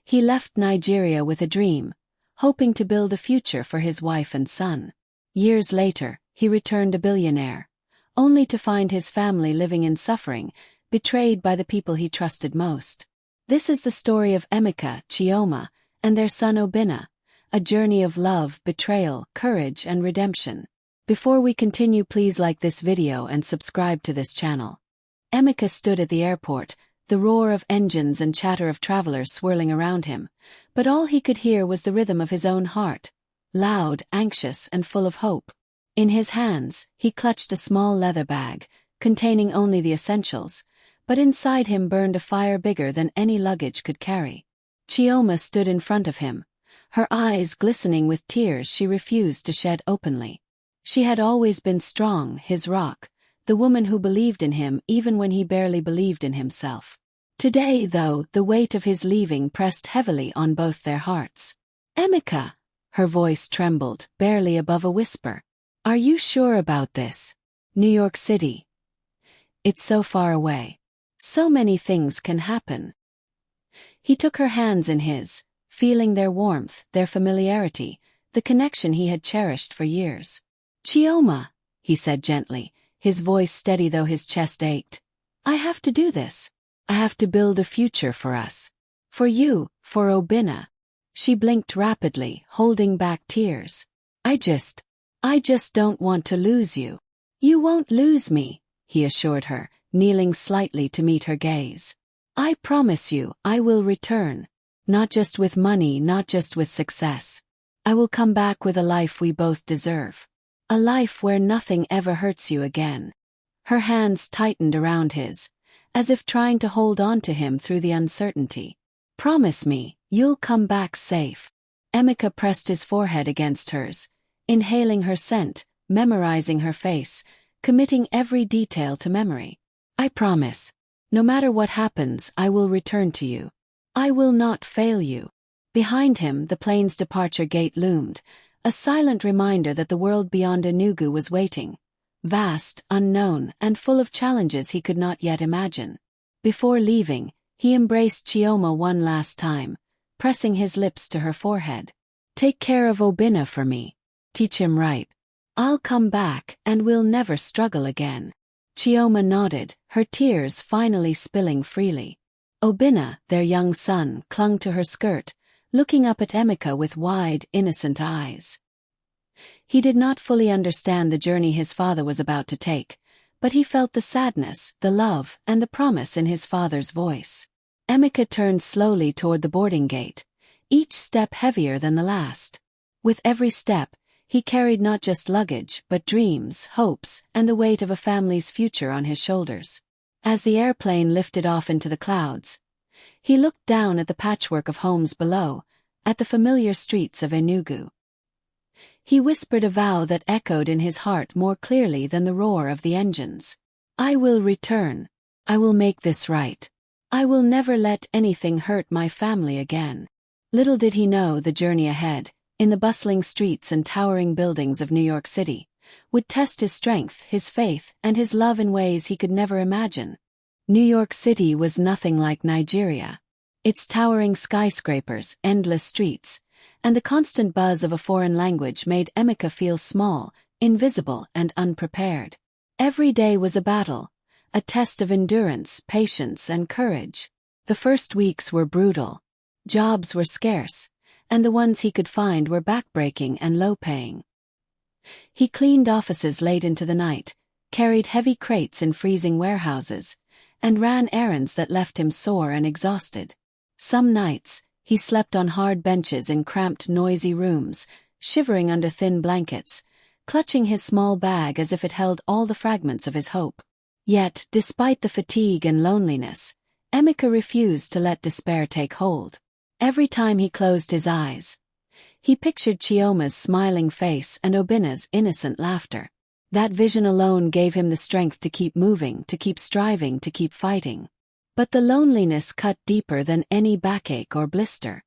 He left Nigeria with a dream, hoping to build a future for his wife and son. Years later, he returned a billionaire, only to find his family living in suffering, betrayed by the people he trusted most. This is the story of Emeka, Chioma, and their son Obinna, a journey of love, betrayal, courage, and redemption. Before we continue, please like this video and subscribe to this channel. Emeka stood at the airport, the roar of engines and chatter of travelers swirling around him, but all he could hear was the rhythm of his own heart, loud, anxious, and full of hope. In his hands, he clutched a small leather bag, containing only the essentials, but inside him burned a fire bigger than any luggage could carry. Chioma stood in front of him, her eyes glistening with tears she refused to shed openly. She had always been strong, his rock, the woman who believed in him even when he barely believed in himself. Today, though, the weight of his leaving pressed heavily on both their hearts. "Emeka," her voice trembled, barely above a whisper. "Are you sure about this? New York City. It's so far away. So many things can happen." He took her hands in his, feeling their warmth, their familiarity, the connection he had cherished for years. "Chioma," he said gently, his voice steady though his chest ached. "I have to do this. I have to build a future for us. For you, for Obinna." She blinked rapidly, holding back tears. I just don't want to lose you." "You won't lose me," he assured her, kneeling slightly to meet her gaze. "I promise you, I will return. Not just with money, not just with success. I will come back with a life we both deserve. A life where nothing ever hurts you again." Her hands tightened around his, as if trying to hold on to him through the uncertainty. "Promise me, you'll come back safe." Emeka pressed his forehead against hers, inhaling her scent, memorizing her face, committing every detail to memory. "I promise. No matter what happens, I will return to you. I will not fail you." Behind him, the plane's departure gate loomed, a silent reminder that the world beyond Enugu was waiting, vast, unknown, and full of challenges he could not yet imagine. Before leaving, he embraced Chioma one last time, pressing his lips to her forehead. "Take care of Obinna for me. Teach him right. I'll come back, and we'll never struggle again." Chioma nodded, her tears finally spilling freely. Obinna, their young son, clung to her skirt, looking up at Emeka with wide, innocent eyes. He did not fully understand the journey his father was about to take, but he felt the sadness, the love, and the promise in his father's voice. Emeka turned slowly toward the boarding gate, each step heavier than the last. With every step, he carried not just luggage, but dreams, hopes, and the weight of a family's future on his shoulders. As the airplane lifted off into the clouds, he looked down at the patchwork of homes below, at the familiar streets of Enugu. He whispered a vow that echoed in his heart more clearly than the roar of the engines. "I will return. I will make this right. I will never let anything hurt my family again." Little did he know the journey ahead, in the bustling streets and towering buildings of New York City, would test his strength, his faith, and his love in ways he could never imagine. New York City was nothing like Nigeria. Its towering skyscrapers, endless streets, and the constant buzz of a foreign language made Emeka feel small, invisible, and unprepared. Every day was a battle, a test of endurance, patience, and courage. The first weeks were brutal. Jobs were scarce, and the ones he could find were backbreaking and low-paying. He cleaned offices late into the night, carried heavy crates in freezing warehouses, and ran errands that left him sore and exhausted. Some nights, he slept on hard benches in cramped, noisy rooms, shivering under thin blankets, clutching his small bag as if it held all the fragments of his hope. Yet, despite the fatigue and loneliness, Emeka refused to let despair take hold. Every time he closed his eyes, he pictured Chioma's smiling face and Obinna's innocent laughter. That vision alone gave him the strength to keep moving, to keep striving, to keep fighting. But the loneliness cut deeper than any backache or blister.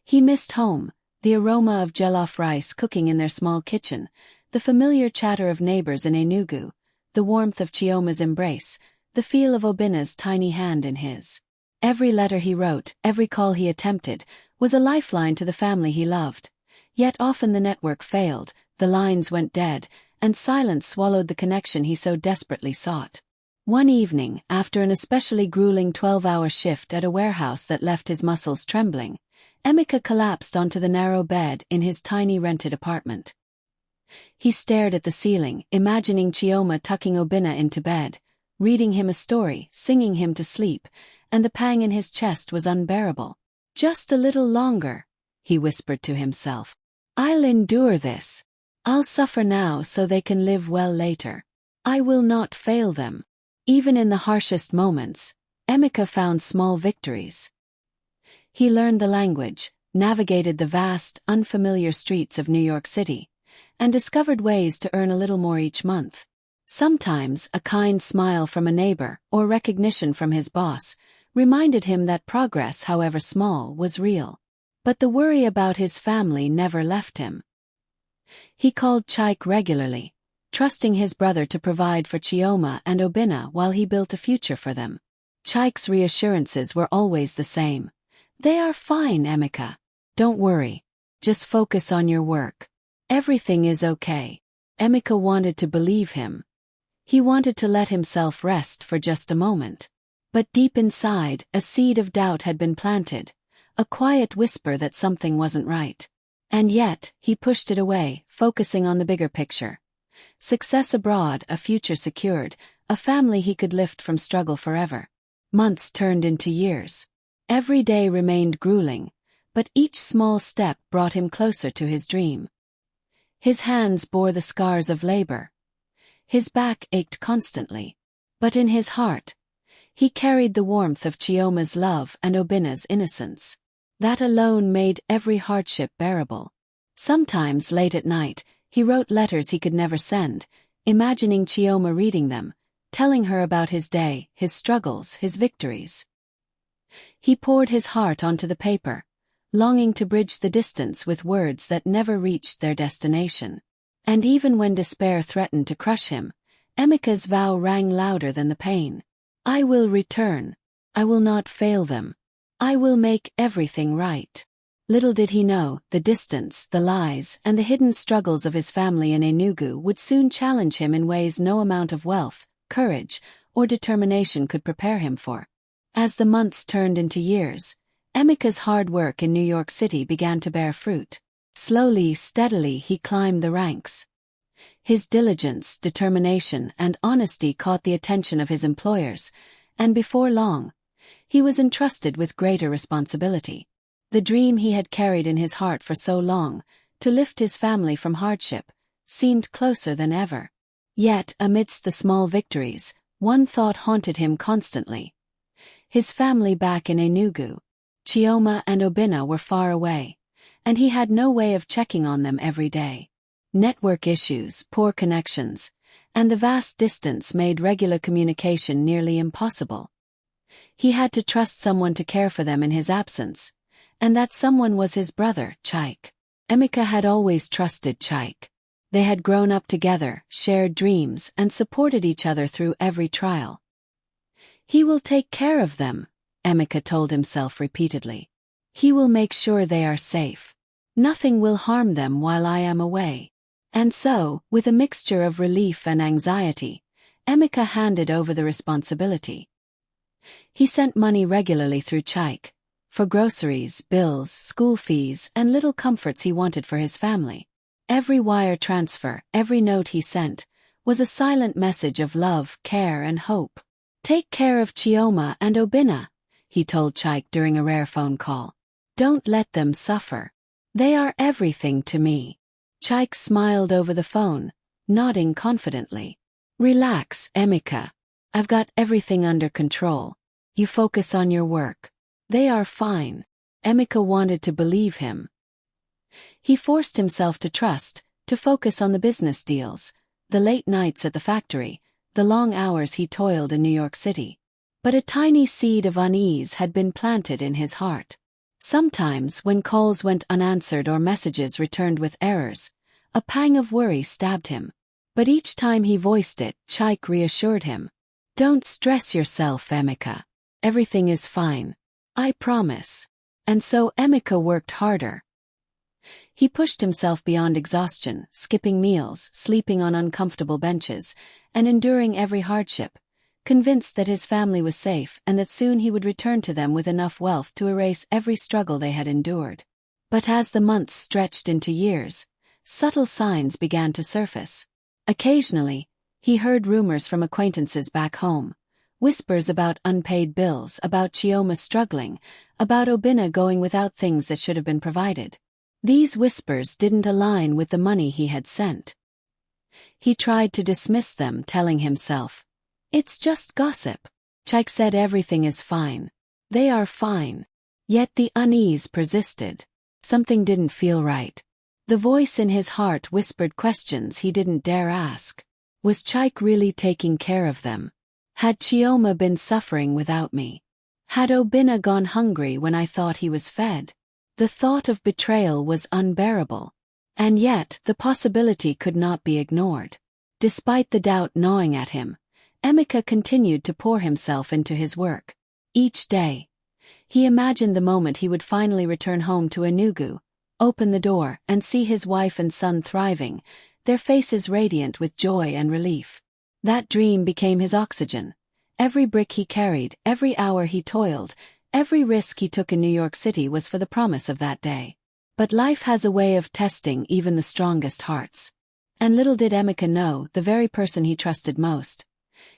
He missed home, the aroma of jollof rice cooking in their small kitchen, the familiar chatter of neighbors in Enugu, the warmth of Chioma's embrace, the feel of Obinna's tiny hand in his. Every letter he wrote, every call he attempted, was a lifeline to the family he loved. Yet often the network failed, the lines went dead, and silence swallowed the connection he so desperately sought. One evening, after an especially grueling 12-hour shift at a warehouse that left his muscles trembling, Emeka collapsed onto the narrow bed in his tiny rented apartment. He stared at the ceiling, imagining Chioma tucking Obinna into bed, reading him a story, singing him to sleep, and the pang in his chest was unbearable. "Just a little longer," he whispered to himself. "I'll endure this. I'll suffer now so they can live well later. I will not fail them." Even in the harshest moments, Emeka found small victories. He learned the language, navigated the vast, unfamiliar streets of New York City, and discovered ways to earn a little more each month. Sometimes a kind smile from a neighbor or recognition from his boss reminded him that progress, however small, was real. But the worry about his family never left him. He called Chike regularly, trusting his brother to provide for Chioma and Obinna while he built a future for them. Chike's reassurances were always the same. "They are fine, Emeka. Don't worry. Just focus on your work. Everything is okay." Emeka wanted to believe him. He wanted to let himself rest for just a moment. But deep inside, a seed of doubt had been planted, a quiet whisper that something wasn't right. And yet, he pushed it away, focusing on the bigger picture. Success abroad, a future secured, a family he could lift from struggle forever. Months turned into years. Every day remained grueling, but each small step brought him closer to his dream. His hands bore the scars of labor. His back ached constantly. But in his heart, he carried the warmth of Chioma's love and Obinna's innocence. That alone made every hardship bearable. Sometimes, late at night, he wrote letters he could never send, imagining Chioma reading them, telling her about his day, his struggles, his victories. He poured his heart onto the paper, longing to bridge the distance with words that never reached their destination. And even when despair threatened to crush him, Emeka's vow rang louder than the pain. "I will return. I will not fail them. I will make everything right." Little did he know, the distance, the lies, and the hidden struggles of his family in Enugu would soon challenge him in ways no amount of wealth, courage, or determination could prepare him for. As the months turned into years, Emeka's hard work in New York City began to bear fruit. Slowly, steadily, he climbed the ranks. His diligence, determination, and honesty caught the attention of his employers, and before long, he was entrusted with greater responsibility. The dream he had carried in his heart for so long, to lift his family from hardship, seemed closer than ever. Yet, amidst the small victories, one thought haunted him constantly. His family back in Enugu, Chioma and Obinna, were far away, and he had no way of checking on them every day. Network issues, poor connections, and the vast distance made regular communication nearly impossible. He had to trust someone to care for them in his absence, and that someone was his brother, Chike. Emeka had always trusted Chike. They had grown up together, shared dreams, and supported each other through every trial. "He will take care of them," Emeka told himself repeatedly. "He will make sure they are safe. Nothing will harm them while I am away." And so, with a mixture of relief and anxiety, Emeka handed over the responsibility. He sent money regularly through Chike, for groceries, bills, school fees, and little comforts he wanted for his family. Every wire transfer, every note he sent, was a silent message of love, care, and hope. "Take care of Chioma and Obinna," he told Chike during a rare phone call. "Don't let them suffer. They are everything to me." Chike smiled over the phone, nodding confidently. "Relax, Emeka. I've got everything under control. You focus on your work. They are fine." Emeka wanted to believe him. He forced himself to trust, to focus on the business deals, the late nights at the factory, the long hours he toiled in New York City. But a tiny seed of unease had been planted in his heart. Sometimes, when calls went unanswered or messages returned with errors, a pang of worry stabbed him. But each time he voiced it, Chike reassured him. "Don't stress yourself, Emeka. Everything is fine. I promise. And so Emeka worked harder. He pushed himself beyond exhaustion, skipping meals, sleeping on uncomfortable benches, and enduring every hardship, convinced that his family was safe and that soon he would return to them with enough wealth to erase every struggle they had endured. But as the months stretched into years, subtle signs began to surface. Occasionally, he heard rumors from acquaintances back home, whispers about unpaid bills, about Chioma struggling, about Obinna going without things that should have been provided. These whispers didn't align with the money he had sent. He tried to dismiss them, telling himself, "It's just gossip." Chike said everything is fine. They are fine. Yet the unease persisted. Something didn't feel right. The voice in his heart whispered questions he didn't dare ask. Was Chike really taking care of them? Had Chioma been suffering without me? Had Obinna gone hungry when I thought he was fed? The thought of betrayal was unbearable. And yet, the possibility could not be ignored. Despite the doubt gnawing at him, Emeka continued to pour himself into his work. Each day, he imagined the moment he would finally return home to Enugu, open the door, and see his wife and son thriving, their faces radiant with joy and relief. That dream became his oxygen. Every brick he carried, every hour he toiled, every risk he took in New York City was for the promise of that day. But life has a way of testing even the strongest hearts. And little did Emeka know, the very person he trusted most,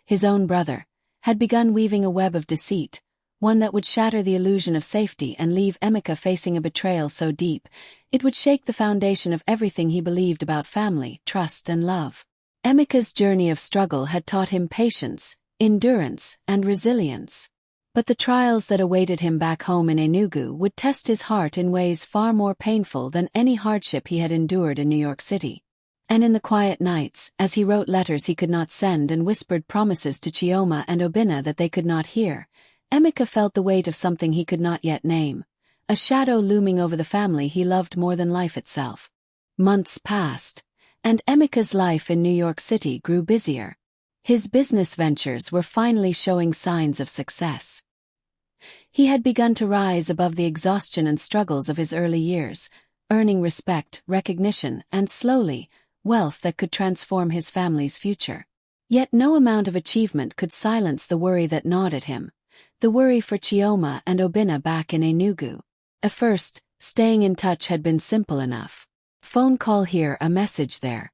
his own brother, had begun weaving a web of deceit, one that would shatter the illusion of safety and leave Emeka facing a betrayal so deep, it would shake the foundation of everything he believed about family, trust and love. Emeka's journey of struggle had taught him patience, endurance, and resilience. But the trials that awaited him back home in Enugu would test his heart in ways far more painful than any hardship he had endured in New York City. And in the quiet nights, as he wrote letters he could not send and whispered promises to Chioma and Obinna that they could not hear, Emeka felt the weight of something he could not yet name, a shadow looming over the family he loved more than life itself. Months passed, and Emeka's life in New York City grew busier. His business ventures were finally showing signs of success. He had begun to rise above the exhaustion and struggles of his early years, earning respect, recognition, and slowly, wealth that could transform his family's future. Yet no amount of achievement could silence the worry that gnawed at him, the worry for Chioma and Obinna back in Enugu. At first, staying in touch had been simple enough. Phone call here, a message there.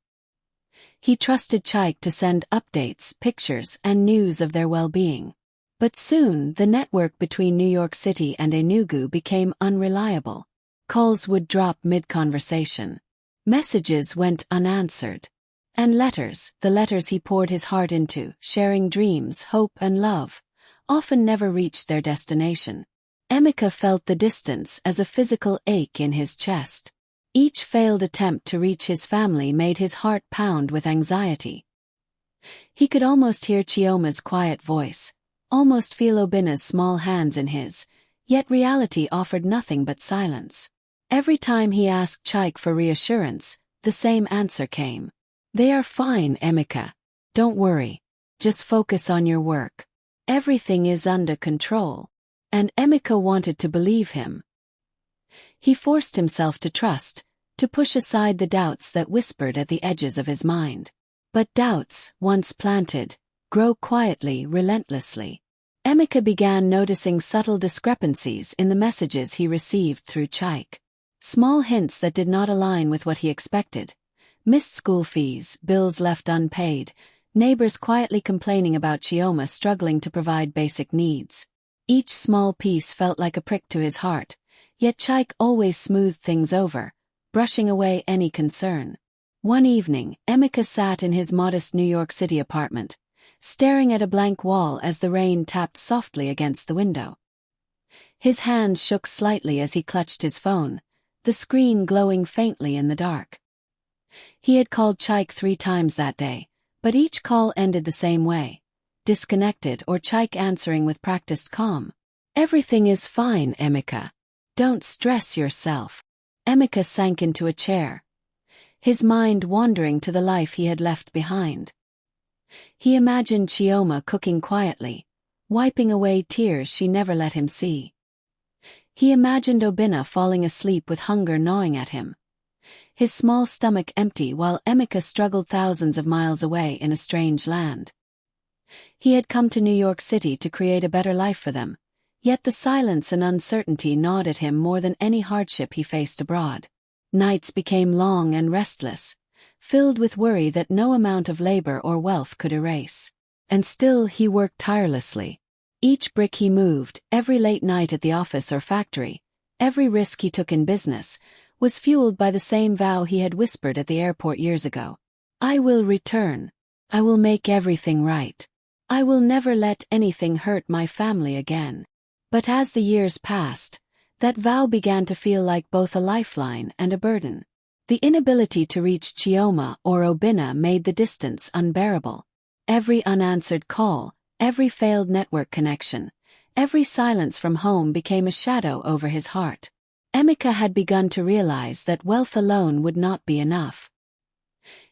He trusted Chike to send updates, pictures, and news of their well-being. But soon, the network between New York City and Enugu became unreliable. Calls would drop mid-conversation. Messages went unanswered. And letters, the letters he poured his heart into, sharing dreams, hope, and love, often never reached their destination. Emeka felt the distance as a physical ache in his chest. Each failed attempt to reach his family made his heart pound with anxiety. He could almost hear Chioma's quiet voice, almost feel Obinna's small hands in his, yet reality offered nothing but silence. Every time he asked Chike for reassurance, the same answer came. "They are fine, Emeka. Don't worry. Just focus on your work. Everything is under control." And Emeka wanted to believe him. He forced himself to trust, to push aside the doubts that whispered at the edges of his mind. But doubts, once planted, grow quietly, relentlessly. Emeka began noticing subtle discrepancies in the messages he received through Chike. Small hints that did not align with what he expected. Missed school fees, bills left unpaid, neighbors quietly complaining about Chioma struggling to provide basic needs. Each small piece felt like a prick to his heart, yet Chike always smoothed things over, brushing away any concern. One evening, Emeka sat in his modest New York City apartment, staring at a blank wall as the rain tapped softly against the window. His hand shook slightly as he clutched his phone, the screen glowing faintly in the dark. He had called Chike 3 times that day, but each call ended the same way, disconnected or Chike answering with practiced calm. "Everything is fine, Emeka. Don't stress yourself." Emeka sank into a chair, his mind wandering to the life he had left behind. He imagined Chioma cooking quietly, wiping away tears she never let him see. He imagined Obinna falling asleep with hunger gnawing at him, his small stomach empty while Emeka struggled thousands of miles away in a strange land. He had come to New York City to create a better life for them, yet the silence and uncertainty gnawed at him more than any hardship he faced abroad. Nights became long and restless, filled with worry that no amount of labor or wealth could erase. And still he worked tirelessly. Each brick he moved, every late night at the office or factory, every risk he took in business, was fueled by the same vow he had whispered at the airport years ago. I will return. I will make everything right. I will never let anything hurt my family again. But as the years passed, that vow began to feel like both a lifeline and a burden. The inability to reach Chioma or Obinna made the distance unbearable. Every unanswered call, every failed network connection, every silence from home became a shadow over his heart. Emeka had begun to realize that wealth alone would not be enough.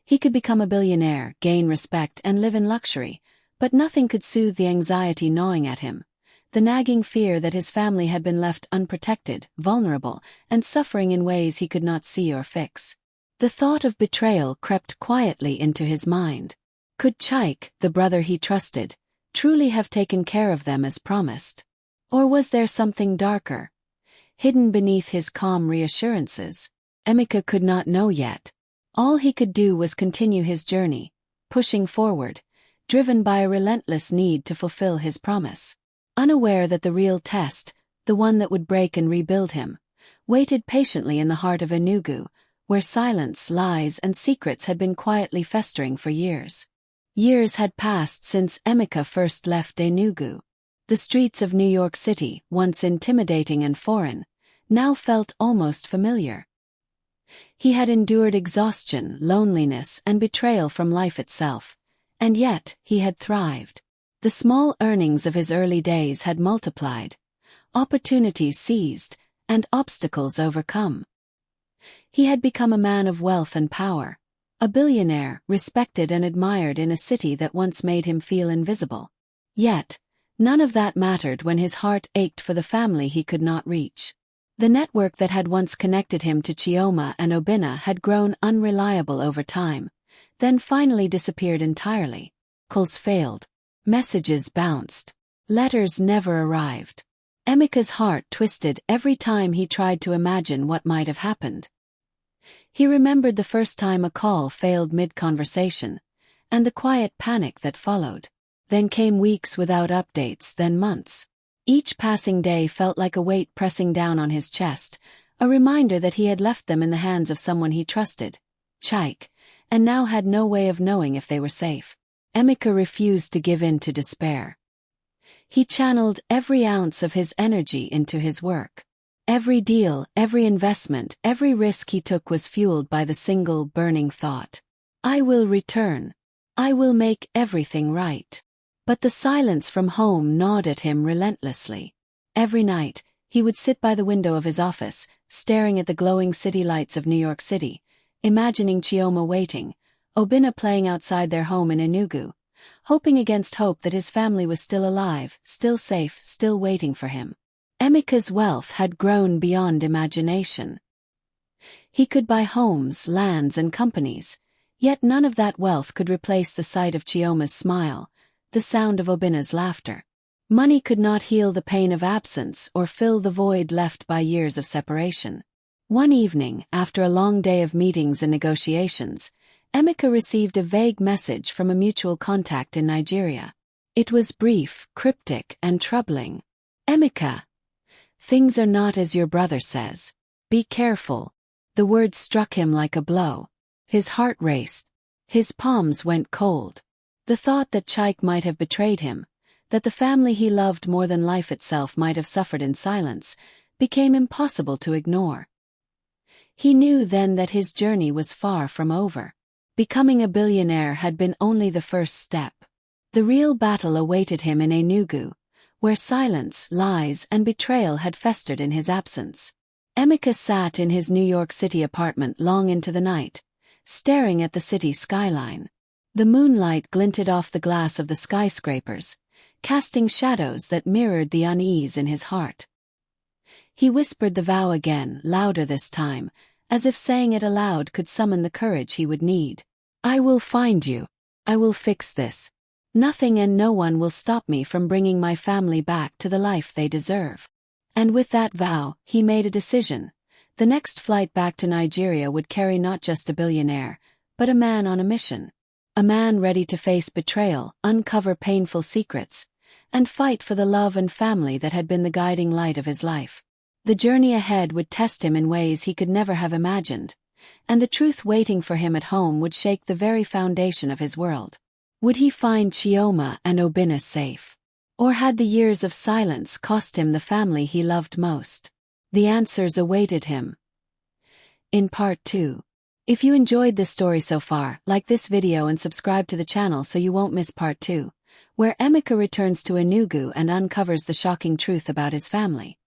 He could become a billionaire, gain respect, and live in luxury, but nothing could soothe the anxiety gnawing at him, the nagging fear that his family had been left unprotected, vulnerable, and suffering in ways he could not see or fix. The thought of betrayal crept quietly into his mind. Could Chaik, the brother he trusted, truly have taken care of them as promised? Or was there something darker, hidden beneath his calm reassurances? Emeka could not know yet. All he could do was continue his journey, pushing forward, driven by a relentless need to fulfill his promise. Unaware that the real test, the one that would break and rebuild him, waited patiently in the heart of Enugu, where silence, lies, and secrets had been quietly festering for years. Years had passed since Emeka first left Enugu. The streets of New York City, once intimidating and foreign, now felt almost familiar. He had endured exhaustion, loneliness, and betrayal from life itself, and yet he had thrived. The small earnings of his early days had multiplied, opportunities seized, and obstacles overcome. He had become a man of wealth and power, a billionaire, respected and admired in a city that once made him feel invisible. Yet, none of that mattered when his heart ached for the family he could not reach. The network that had once connected him to Chioma and Obinna had grown unreliable over time, then finally disappeared entirely. Calls failed. Messages bounced. Letters never arrived. Emeka's heart twisted every time he tried to imagine what might have happened. He remembered the first time a call failed mid-conversation, and the quiet panic that followed. Then came weeks without updates, then months. Each passing day felt like a weight pressing down on his chest, a reminder that he had left them in the hands of someone he trusted, Chaik, and now had no way of knowing if they were safe. Emeka refused to give in to despair. He channeled every ounce of his energy into his work. Every deal, every investment, every risk he took was fueled by the single burning thought: I will return. I will make everything right. But the silence from home gnawed at him relentlessly. Every night, he would sit by the window of his office, staring at the glowing city lights of New York City, imagining Chioma waiting, Obinna playing outside their home in Enugu, hoping against hope that his family was still alive, still safe, still waiting for him. Emeka's wealth had grown beyond imagination. He could buy homes, lands, and companies, yet none of that wealth could replace the sight of Chioma's smile, the sound of Obinna's laughter. Money could not heal the pain of absence or fill the void left by years of separation. One evening, after a long day of meetings and negotiations, Emeka received a vague message from a mutual contact in Nigeria. It was brief, cryptic, and troubling. Emeka, things are not as your brother says. Be careful. The words struck him like a blow. His heart raced. His palms went cold. The thought that Chaik might have betrayed him, that the family he loved more than life itself might have suffered in silence, became impossible to ignore. He knew then that his journey was far from over. Becoming a billionaire had been only the first step. The real battle awaited him in Enugu, where silence, lies, and betrayal had festered in his absence. Emeka sat in his New York City apartment long into the night, staring at the city skyline. The moonlight glinted off the glass of the skyscrapers, casting shadows that mirrored the unease in his heart. He whispered the vow again, louder this time, as if saying it aloud could summon the courage he would need. "I will find you. I will fix this. Nothing and no one will stop me from bringing my family back to the life they deserve." And with that vow, he made a decision. The next flight back to Nigeria would carry not just a billionaire, but a man on a mission. A man ready to face betrayal, uncover painful secrets, and fight for the love and family that had been the guiding light of his life. The journey ahead would test him in ways he could never have imagined, and the truth waiting for him at home would shake the very foundation of his world. Would he find Chioma and Obinna safe? Or had the years of silence cost him the family he loved most? The answers awaited him in part 2. If you enjoyed this story so far, like this video and subscribe to the channel so you won't miss part 2, where Emeka returns to Enugu and uncovers the shocking truth about his family.